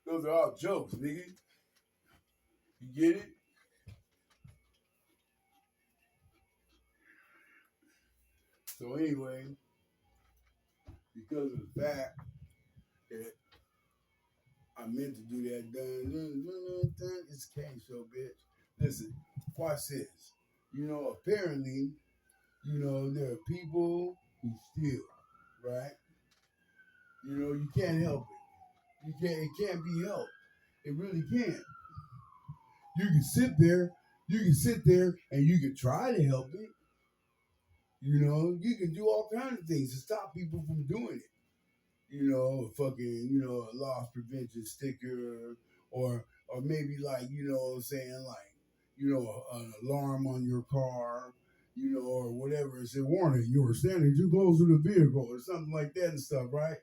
Those are all jokes, nigga. You get it? So anyway, because of the fact that I meant to do that, it's a Kain show, bitch. Listen, watch this. Apparently, there are people who steal, right? You can't help it. It can't be helped. It really can't. You can sit there, and you can try to help it. You can do all kinds of things to stop people from doing it. A loss prevention sticker, or maybe like, what I'm saying, like, an alarm on your car, or whatever. It's a warning, you were standing too close to the vehicle, or something like that and stuff, right?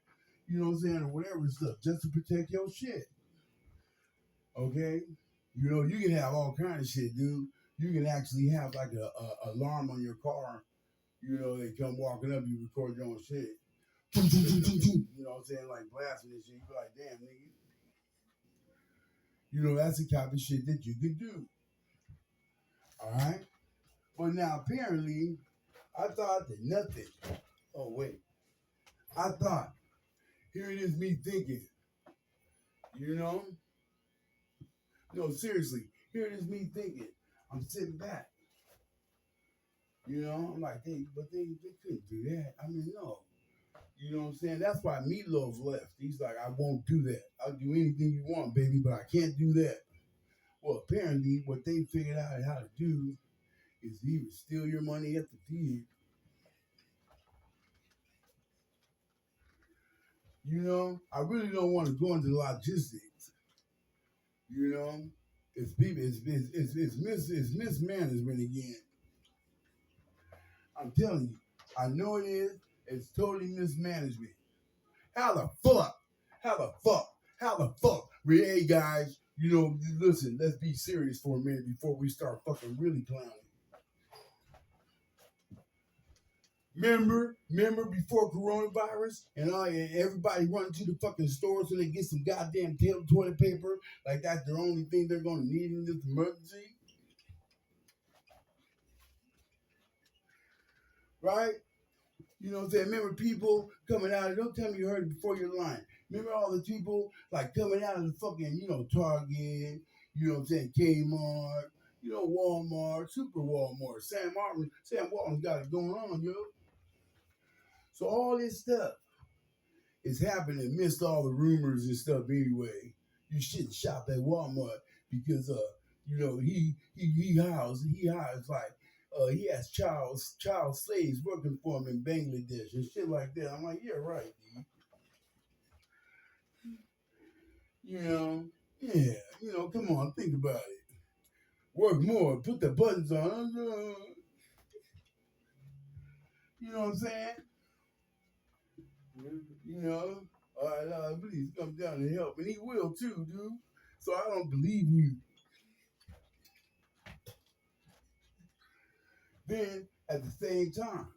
You know what I'm saying, or whatever stuff, just to protect your shit. Okay? You can have all kind of shit, dude. You can actually have like a alarm on your car. They come walking up, you record your own shit. You know what I'm saying? Like blasting and shit. You be like, damn, nigga. That's the type of shit that you could do. All right? But now, apparently, I thought that nothing. Oh, wait. I thought, here it is me thinking, you know? No, seriously, here it is me thinking. I'm sitting back. I'm like, they couldn't do that. I mean, no. You know what I'm saying? That's why Meatloaf left. He's like, I won't do that. I'll do anything you want, baby, but I can't do that. Well, apparently, what they figured out how to do is either steal your money at the feed. I really don't want to go into logistics. You know, it's people, it's mismanagement again. I'm telling you, I know it is. It's totally mismanagement. How the fuck? How the fuck? How the fuck? Hey guys, listen, let's be serious for a minute before we start fucking really clowning. Remember before coronavirus and everybody running to the fucking store so they get some goddamn toilet paper, like that's the only thing they're gonna need in this emergency, right? You know what I'm saying? Remember people coming out, don't tell me you heard it before you're lying. Remember all the people like coming out of the fucking, Target, you know what I'm saying, Kmart, Walmart, Super Walmart, Sam Walton's got it going on, yo. So all this stuff is happening amidst all the rumors and stuff anyway. You shouldn't shop at Walmart because he hires like he has child slaves working for him in Bangladesh and shit like that. I'm like, yeah, right, dude. Yeah, come on, think about it. Work more, put the buttons on. You know what I'm saying? You know, all right, please come down and help, and he will too, dude. So I don't believe you. Then at the same time,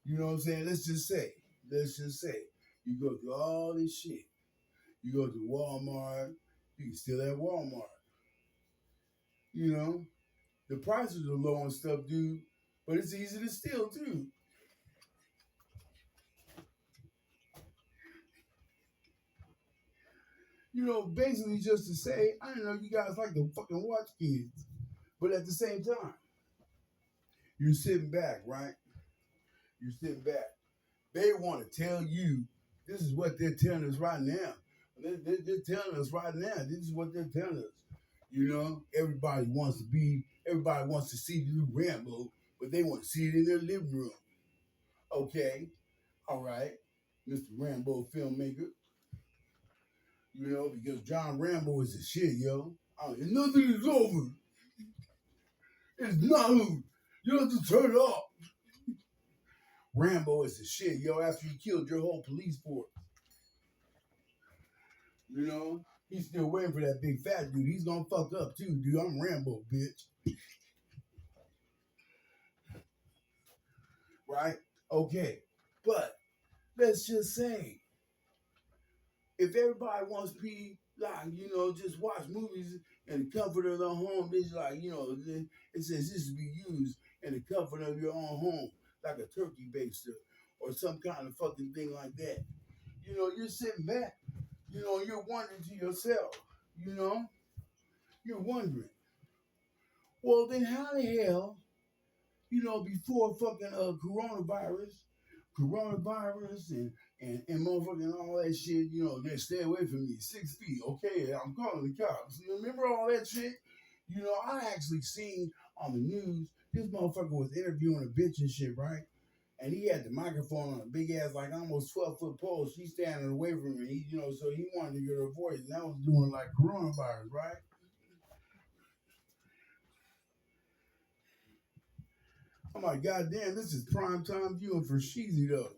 you know what I'm saying? Let's just say, you go through all this shit. You go to Walmart, you can steal at Walmart. You know, the prices are low on stuff, dude, but it's easy to steal too. Basically just to say, I don't know, you guys like to fucking watch kids, but at the same time, you're sitting back, right? You're sitting back. They want to tell you, this is what they're telling us right now. They're telling us right now, this is what they're telling us. Everybody wants to see the new Rambo, but they want to see it in their living room. Okay, all right, Mr. Rambo filmmaker. Because John Rambo is the shit, yo. Nothing is over. It's not over. You have to turn it off. Rambo is the shit, yo, after he killed your whole police force. He's still waiting for that big fat dude. He's gonna fuck up too, dude. I'm Rambo, bitch. Right? Okay. But let's just say, if everybody wants to be like, just watch movies in the comfort of their home. This like, it says this to be used in the comfort of your own home, like a turkey baster or some kind of fucking thing like that. You're sitting back, you're wondering to yourself, you know, you're wondering, well, then how the hell, before fucking coronavirus and motherfucking all that shit, they stay away from me, 6 feet. Okay, I'm calling the cops. You remember all that shit? I actually seen on the news this motherfucker was interviewing a bitch and shit, right? And he had the microphone on a big ass, like almost 12-foot pole. She's standing away from him. So he wanted to get her voice, and that was doing like coronavirus, right? I'm like, God damn, this is prime time viewing for Sheezy though.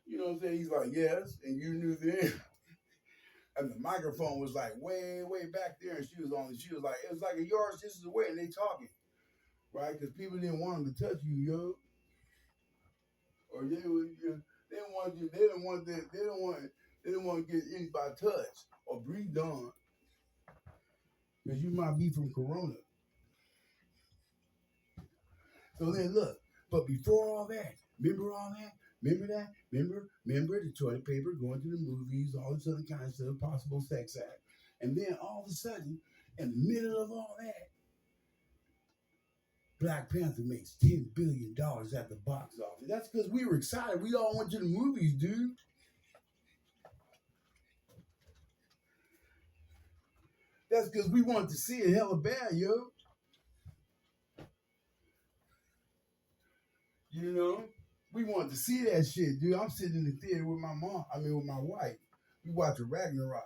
You know what I'm saying? He's like, yes, and you knew then. And the microphone was like way, way back there, and she was like, it was like a yard distance away, and they talking, right? Because people didn't want him to touch you, yo, or they didn't want you, they didn't want that, they didn't want to get anybody touched or breathed on, because you might be from Corona. So then look, but before all that, remember all that? Remember that? Remember the toilet paper, going to the movies, all this other kind of stuff, possible sex act. And then all of a sudden, in the middle of all that, Black Panther makes $10 billion at the box office. That's because we were excited. We all went to the movies, dude. That's because we wanted to see it hella bad, yo. You know? We wanted to see that shit, dude. I'm sitting in the theater with with my wife. We watching Ragnarok,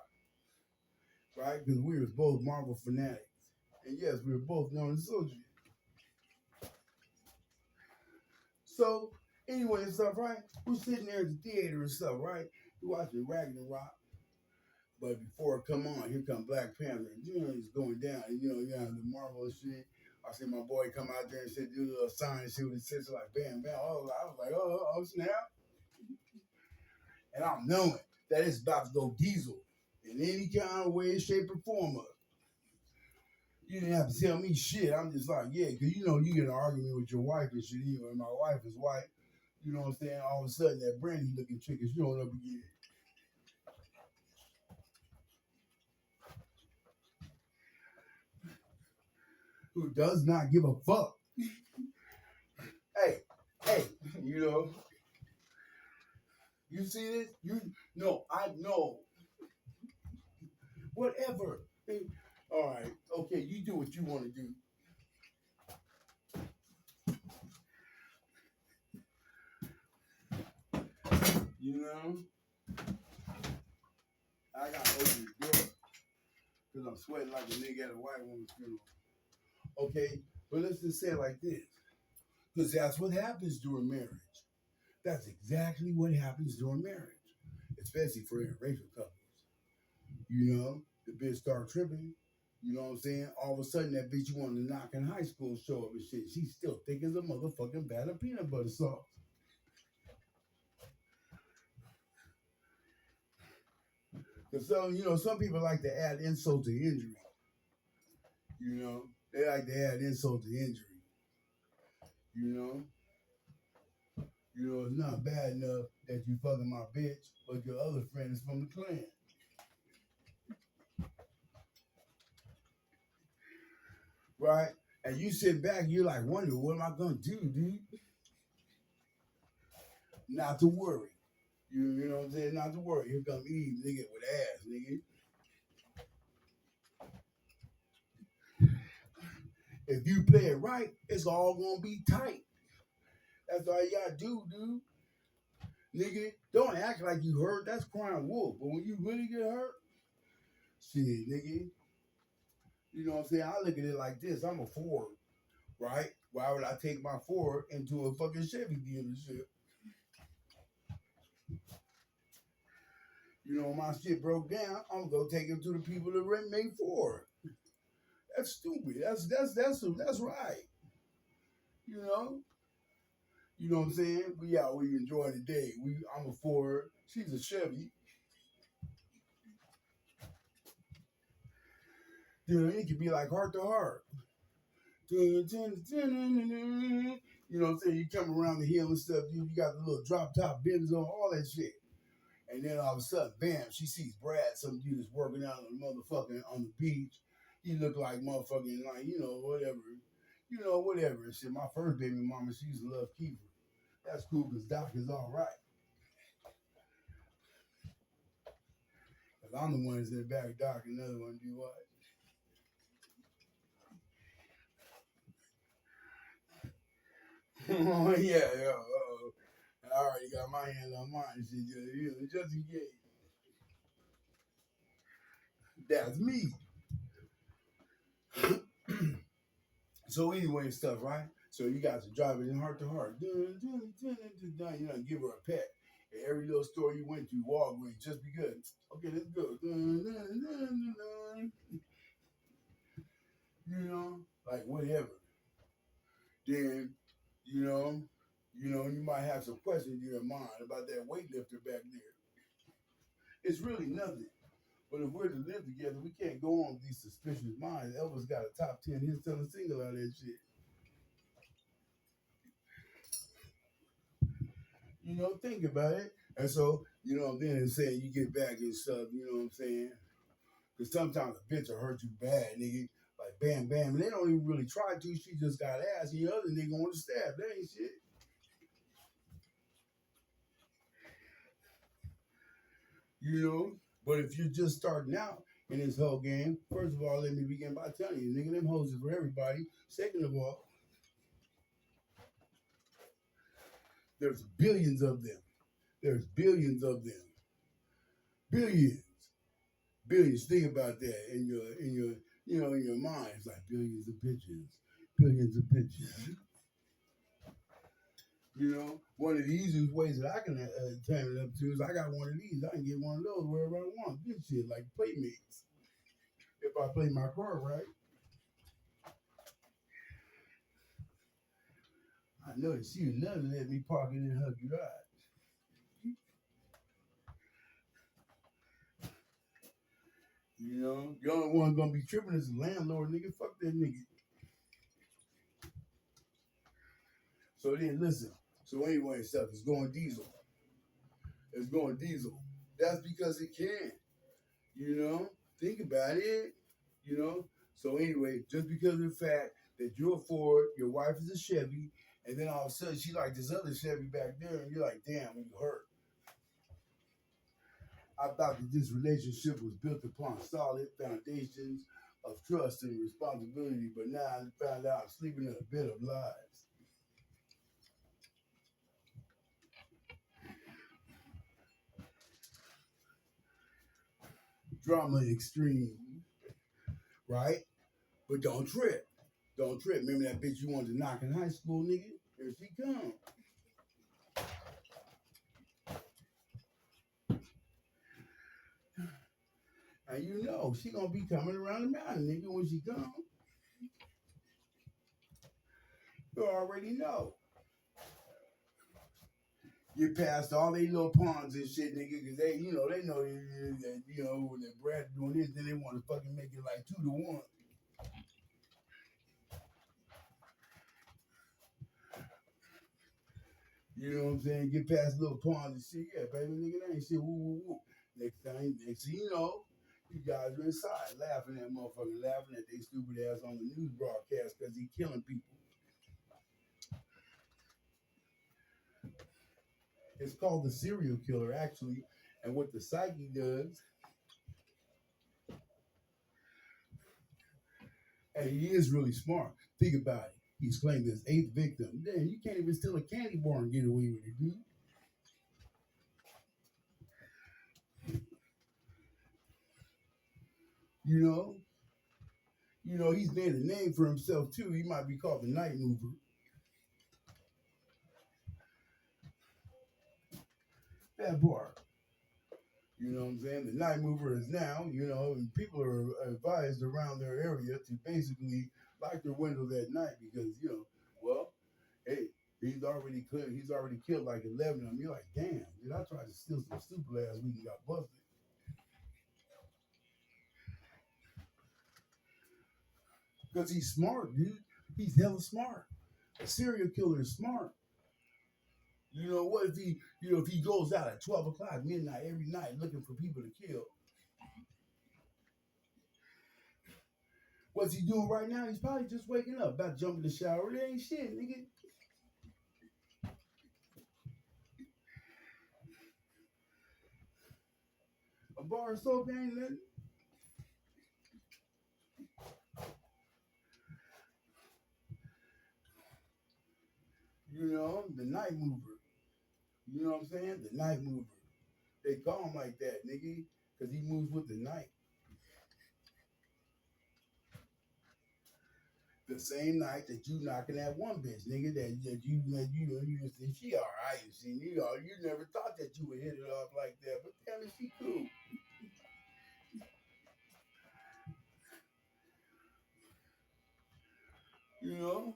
right? Because we was both Marvel fanatics. And yes, we were both known as soldiers. So, anyway and stuff, right? We're sitting there at the theater and stuff, right? We watching Ragnarok. But before it come on, here come Black Panther. It's going down. The Marvel shit. I see my boy come out there and say, do a little sign and see what it says. Like, bam, bam. Oh, I was like, oh, snap. And I'm knowing that it's about to go diesel in any kind of way, shape, or form of it. You didn't have to tell me shit. I'm just like, yeah, because you get an argument with your wife and shit, and my wife is white. You know what I'm saying? All of a sudden, that Brandy looking chick is showing up again. Who does not give a fuck. hey, you see this? I know. Whatever. Hey, all right, okay, you do what you want to do. You know? I got to open the door because I'm sweating like a nigga at a white woman's funeral. Okay, but let's just say it like this. Because that's what happens during marriage. That's exactly what happens during marriage, especially for interracial couples. The bitch start tripping. You know what I'm saying? All of a sudden, that bitch you wanted to knock in high school show up and shit. She's still thick as a motherfucking bag of peanut butter sauce. Because some people like to add insult to injury. They like to add insult to injury. You know, it's not bad enough that you fucking my bitch, but your other friend is from the clan. Right? And you sit back, you're like, wonder, what am I gonna do, dude? Not to worry. You know what I'm saying? Not to worry. Here come Eve, nigga, with ass, nigga. If you play it right, it's all gonna be tight. That's all you gotta do, dude. Nigga, don't act like you hurt. That's crying wolf. But when you really get hurt, shit, nigga. You know what I'm saying? I look at it like this. I'm a Ford, right? Why would I take my Ford into a fucking Chevy dealership? When my shit broke down, I'm gonna go take it to the people that rent me Ford. That's stupid. That's right. You know? You know what I'm saying? We enjoy the day. I'm a Ford. She's a Chevy. It could be like heart to heart. You know what I'm saying? You come around the hill and stuff, you got the little drop top bins on, all that shit. And then all of a sudden, bam, she sees Brad, some dude that's working out on the motherfucking on the beach. He look like motherfucking like, whatever. Whatever and shit. My first baby mama, she used to love Kiefer. That's cool because Doc is all right. Because I'm the one that's in the back, Doc, another one do what? Oh, yeah. I already got my hands on mine and shit, just in case. That's me. So anyway and stuff, right? So you guys are driving in heart to heart. Give her a pet. At every little store you went to, Walgreens, just because. Okay, let's go. Like whatever. Then, you might have some questions in your mind about that weightlifter back there. It's really nothing. But if we're to live together, we can't go on with these suspicious minds. Elvis got a top 10 hit selling single out of that shit. Think about it. And so, then it's saying you get back and stuff, you know what I'm saying? Because sometimes a bitch will hurt you bad, nigga. Like, bam, bam. And they don't even really try to. She just got ass. And the other nigga on the stab. That ain't shit. But if you're just starting out in this whole game, first of all, let me begin by telling you, nigga, them hoes is for everybody. Second of all, there's billions of them. There's billions of them. Billions. Billions. Think about that in your mind. It's like billions of bitches. Billions of bitches. One of the easiest ways that I can turn it up to is I got one of these. I can get one of those wherever I want. Good shit, like Playmates. If I play my card right. I know that she would never let me park it in her garage. The only one gonna be tripping is the landlord, nigga. Fuck that nigga. So then listen. So anyway, stuff is going diesel. It's going diesel. That's because it can. Think about it. So anyway, just because of the fact that you're a Ford, your wife is a Chevy, and then all of a sudden she like this other Chevy back there, and you're like, damn, you hurt. I thought that this relationship was built upon solid foundations of trust and responsibility, but now I found out I'm sleeping in a bed of lies. Drama extreme, right? But don't trip. Don't trip. Remember that bitch you wanted to knock in high school, nigga? Here she comes. And she gonna be coming around the mountain, nigga, when she come. You already know. Get past all they little ponds and shit, nigga, because they know that, when the Brad doing this, then they want to fucking make it like 2-1. You know what I'm saying? Get past little ponds and shit. Yeah, baby, nigga, that ain't shit. Woo, woo, woo. Next thing you know, you guys are inside laughing at motherfuckers, laughing at they stupid ass on the news broadcast because he killing people. It's called the serial killer, actually. And what the psyche does, and he is really smart. Think about it. He's claimed his 8th victim. Damn, you can't even steal a candy bar and get away with it, dude. He's made a name for himself too. He might be called the Night Mover. That part. You know what I'm saying? The Night Mover is now, and people are advised around their area to basically lock their windows at night because, hey, he's already killed like 11 of them. You're like, damn, dude, I tried to steal some soup last week and got busted. Because he's smart, dude. He's hella smart. A serial killer is smart. You know what if if he goes out at 12 o'clock midnight every night looking for people to kill? What's he doing right now? He's probably just waking up, about to jump in the shower. It ain't shit, nigga. A bar of soap ain't nothing. You know, the night mover. You know what I'm saying? The night mover. They call him like that, nigga, because he moves with the night. The same night that you knocking that one bitch, nigga, you think she all right, you see, you never thought that you would hit it off like that, but damn it, she cool. You know,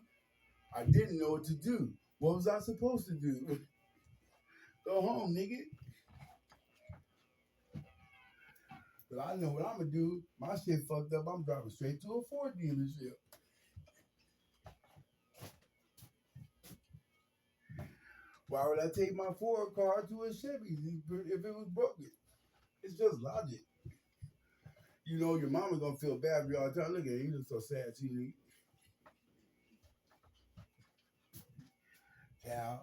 I didn't know what to do. What was I supposed to do? Go home, nigga. But I know what I'm gonna do. My shit fucked up. I'm driving straight to a Ford dealership. Why would I take my Ford car to a Chevy if it was broken? It's just logic. You know, your mama gonna feel bad for you all the time. Look at you, you look so sad, you cow.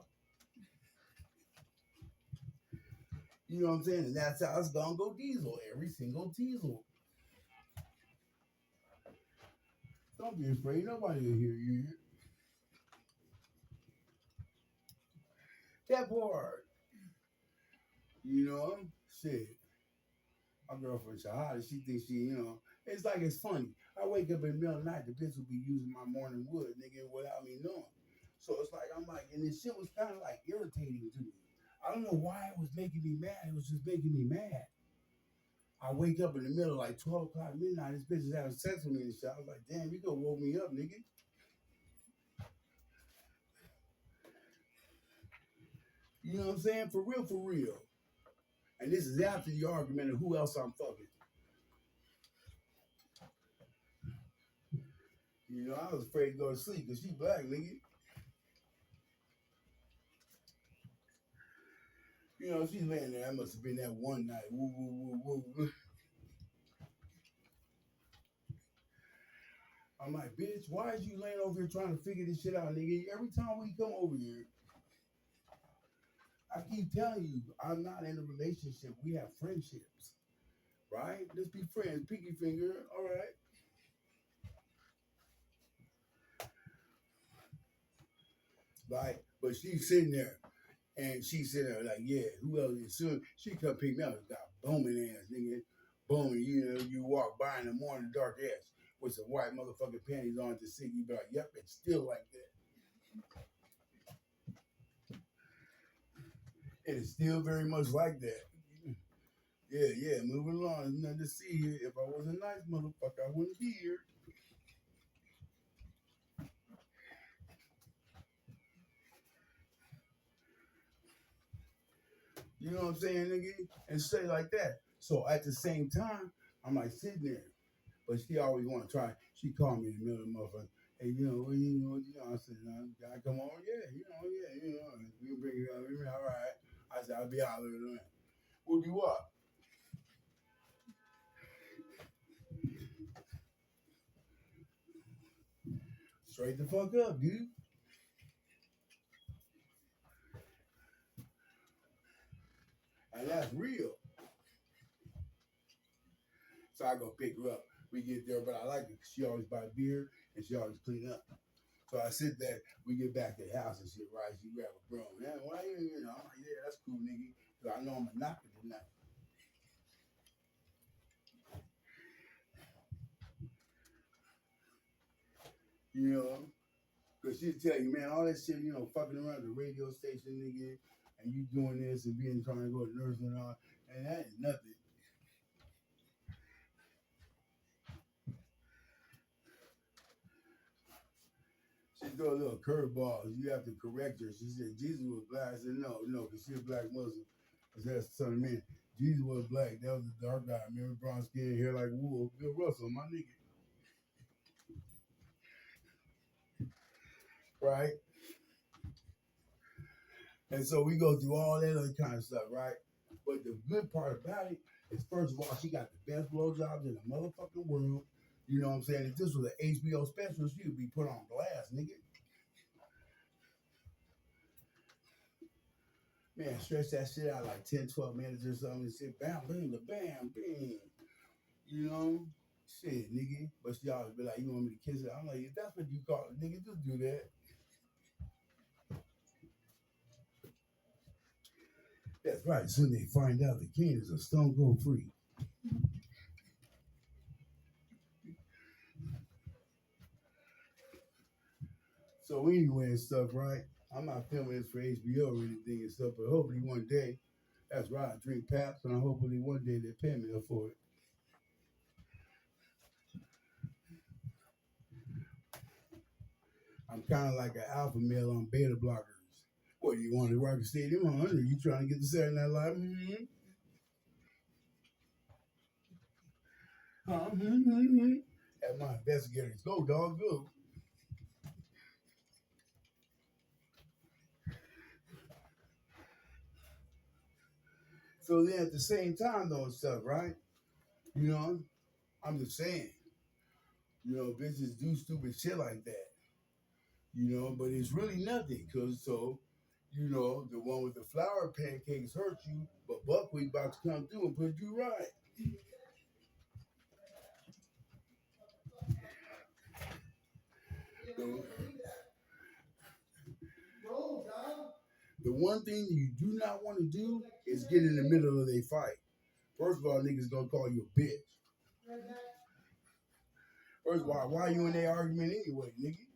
You know what I'm saying? And that's how it's gonna go diesel. Every single diesel. Don't be afraid. Nobody will hear you. That part. You know? Shit. My girlfriend Shahada, she thinks it's like it's funny. I wake up in the middle of the night, the bitch will be using my morning wood, nigga, without me knowing. So it's like, I'm like, and this shit was kind of like irritating to me. I don't know why it was making me mad. It was just making me mad. I wake up in the middle of like 12 o'clock midnight. This bitch is having sex with me and shit. I was like, damn, you gonna woke me up, nigga. You know what I'm saying? For real, for real. And this is after the argument of who else I'm fucking. You know, I was afraid to go to sleep because she black, nigga. You know, she's laying there. That must have been that one night. Woo, woo, woo, woo. I'm like, bitch, why is you laying over here trying to figure this shit out, nigga? Every time we come over here, I keep telling you, I'm not in a relationship. We have friendships, right? Let's be friends. Pinky finger, all right. Like, but she's sitting there, and she's sitting there like, yeah, who else? As soon she come pick me up, got booming ass, nigga. Booming, you walk by in the morning, dark ass, with some white motherfucking panties on to see you, be like, yep, it's still like that. It is still very much like that. Yeah, moving along. There's nothing to see here. If I was a nice motherfucker, I wouldn't be here. You know what I'm saying, nigga? And say like that. So at the same time, I'm like sitting there. But she always want to try. She called me in the middle of the motherfucker. Hey, I said, I come on, we bring it up, all right. I said, I'll be out there. We'll do what? Straight the fuck up, dude. And that's real. So I go pick her up. We get there, but I like it. She always buy beer and she always clean up. So I sit there, we get back to the house and shit, right? She grab a broom. Man, why I'm like, yeah, that's cool, nigga. Because I know I'm going to knock it tonight. You know? Because she'll tell you, man, all that shit, fucking around the radio station, nigga, and you doing this and being trying to go to nursing and all, and that is nothing. She threw a little curveball. You have to correct her. She said Jesus was black. I said, no, because she's a black Muslim. I said, that's the son of man. Jesus was black. That was the dark guy. Remember brown skin, hair like wool. Bill Russell, my nigga. right? And so we go through all that other kind of stuff, right? But the good part about it is, first of all, she got the best blowjobs in the motherfucking world. You know what I'm saying? If this was an HBO special, she would be put on glass, nigga. Man, stretch that shit out like 10, 12 minutes or something and shit. Bam, bam, bam, bam. You know? Shit, nigga. But she always be like, you want me to kiss it? I'm like, if that's what you call it, nigga, just do that. That's right. Soon they find out the Kain is a stone cold freak. So anyway and stuff, right? I'm not filming this for HBO or anything and stuff, but hopefully one day, that's right, I drink Paps, and hopefully one day they pay me for it. I'm kind of like an alpha male on beta blockers. What, do you want to rock the stadium on? Or you trying to get the Saturday Night Live? Mm-hmm. Mm-hmm. At my investigators, go, dog, go. So then at the same time, though, and stuff, right? You know, I'm just saying, bitches do stupid shit like that. But it's really nothing, because the one with the flour pancakes hurt you, but buckwheat about to come through and put you right. The, the one thing you do not want to do is get in the middle of a fight. First of all, niggas gonna call you a bitch. First of all, why are you in that argument anyway, nigga?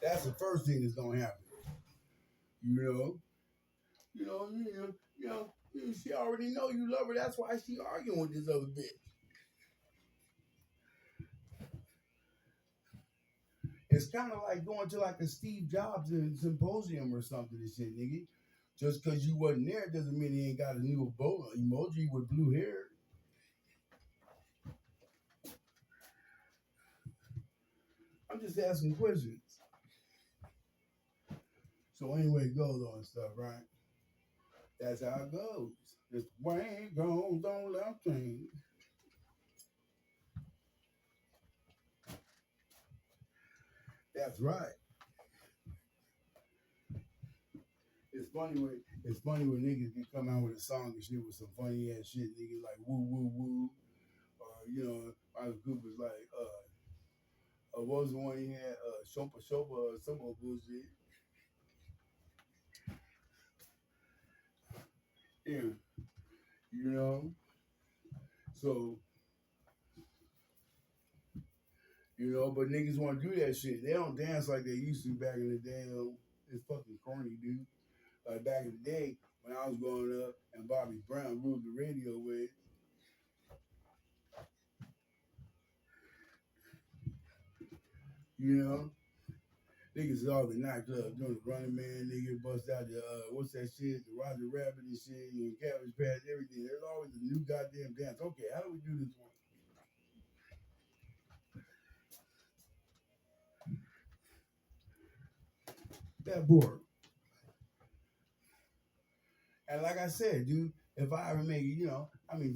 That's the first thing that's gonna happen. You know, she already know you love her. That's why she arguing with this other bitch. It's kind of like going to like a Steve Jobs symposium or something and shit, nigga. Just because you wasn't there doesn't mean he ain't got a new emoji with blue hair. I'm just asking questions. So anyway, it goes on and stuff, right? That's how it goes. It's the way it goes on left thing. That's right. It's funny when niggas can come out with a song and shit with some funny ass shit, niggas like woo woo woo, or Michael Cooper's like what was the one he had Shopa Shopa or some more bullshit. Yeah, you know. So but niggas want to do that shit. They don't dance like they used to back in the day. Though. It's fucking corny, dude. Like back in the day when I was growing up and Bobby Brown ruled the radio with, you know. Niggas is all the nightclub doing the Running Man, nigga bust out the what's that shit, the Roger Rabbit and shit, Cabbage Patch, everything. There's always a new goddamn dance. Okay, how do we do this one? That bored. And like I said, dude, if I ever make it,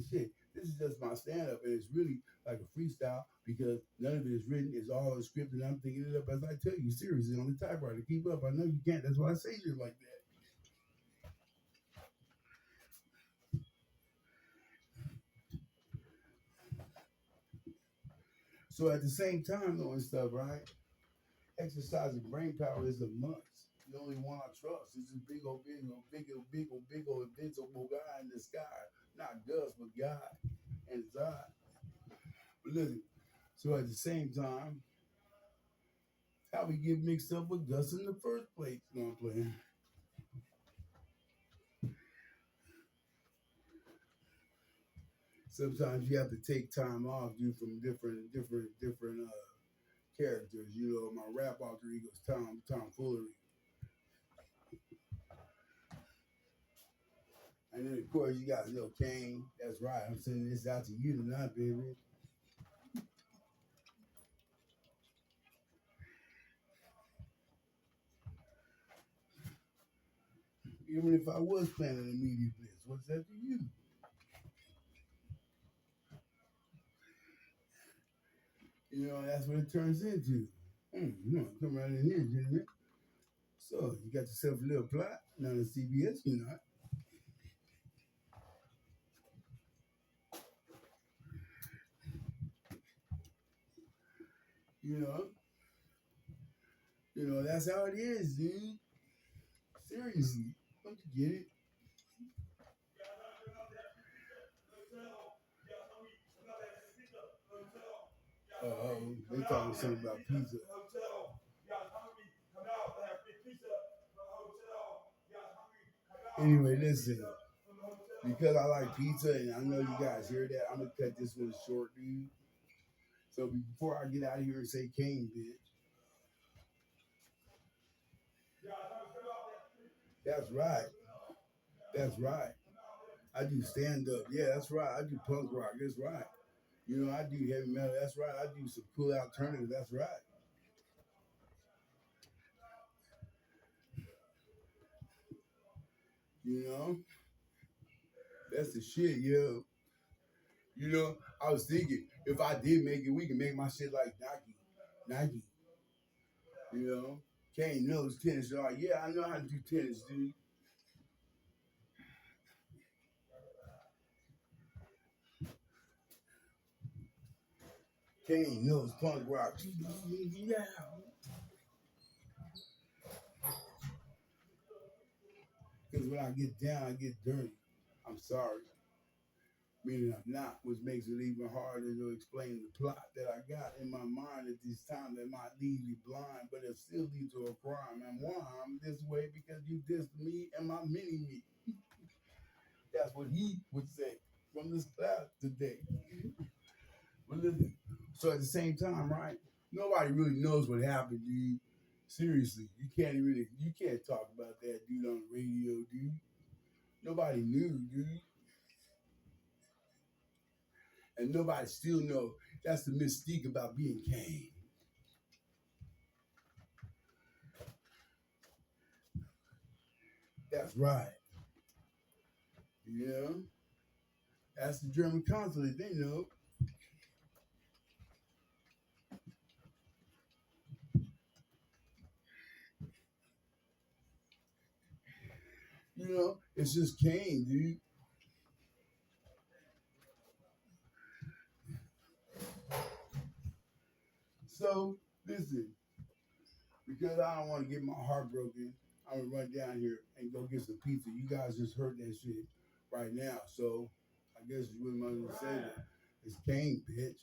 shit, this is just my stand up and it's really like a freestyle because none of it is written, it's all in script and I'm thinking it up as I tell you, seriously, on the typewriter. Keep up. I know you can't. That's why I say shit like that. So at the same time, though, and stuff, right? Exercising brain power is a must. The only one I trust is this big old invincible guy in the sky. Not Gus, but God and his eye. But listen, so at the same time, how we get mixed up with Gus in the first place? You know what I'm playing? Sometimes you have to take time off, dude, from different characters. My rap alter ego's Tom Foolery. And then of course you got Lil Kain. That's right. I'm sending this out to you tonight, baby. Even if I was planning a media blitz, what's that to you? You know, that's what it turns into. You want to come right in here, gentlemen. So, you got yourself a little plot. Now, the CBS, you know. You know, that's how it is, dude. Seriously. Don't you get it? They talking something about pizza. Anyway, listen. Because I like pizza and I know you guys hear that, I'm gonna cut this one short, dude. So before I get out of here and say Kain, bitch. That's right. That's right. I do stand up. Yeah, that's right. I do punk rock. That's right. I do heavy metal. That's right. I do some cool alternative. That's right. You know, that's the shit, yo. I was thinking if I did make it, we can make my shit like Nike. Nike. You know, Kain knows tennis. So like, yeah, I know how to do tennis, dude. Kain knows punk rock. Yeah. Because when I get down, I get dirty. I'm sorry. Meaning I'm not, which makes it even harder to explain the plot that I got in my mind at this time that might leave you blind, but it still leads to a crime. And why I'm this way because you dissed me and my mini me. That's what he would say from this class today. But listen, so at the same time, right? Nobody really knows what happened, dude. Seriously, you can't talk about that dude on the radio, dude. Nobody knew, dude, and nobody still know. That's the mystique about being Kain. That's right. Yeah, that's the German consulate. They know. It's just Kain, dude. So listen, because I don't want to get my heart broken, I'm gonna run down here and go get some pizza. You guys just heard that shit right now, so I guess you wouldn't mind to say that. It's Kain, bitch.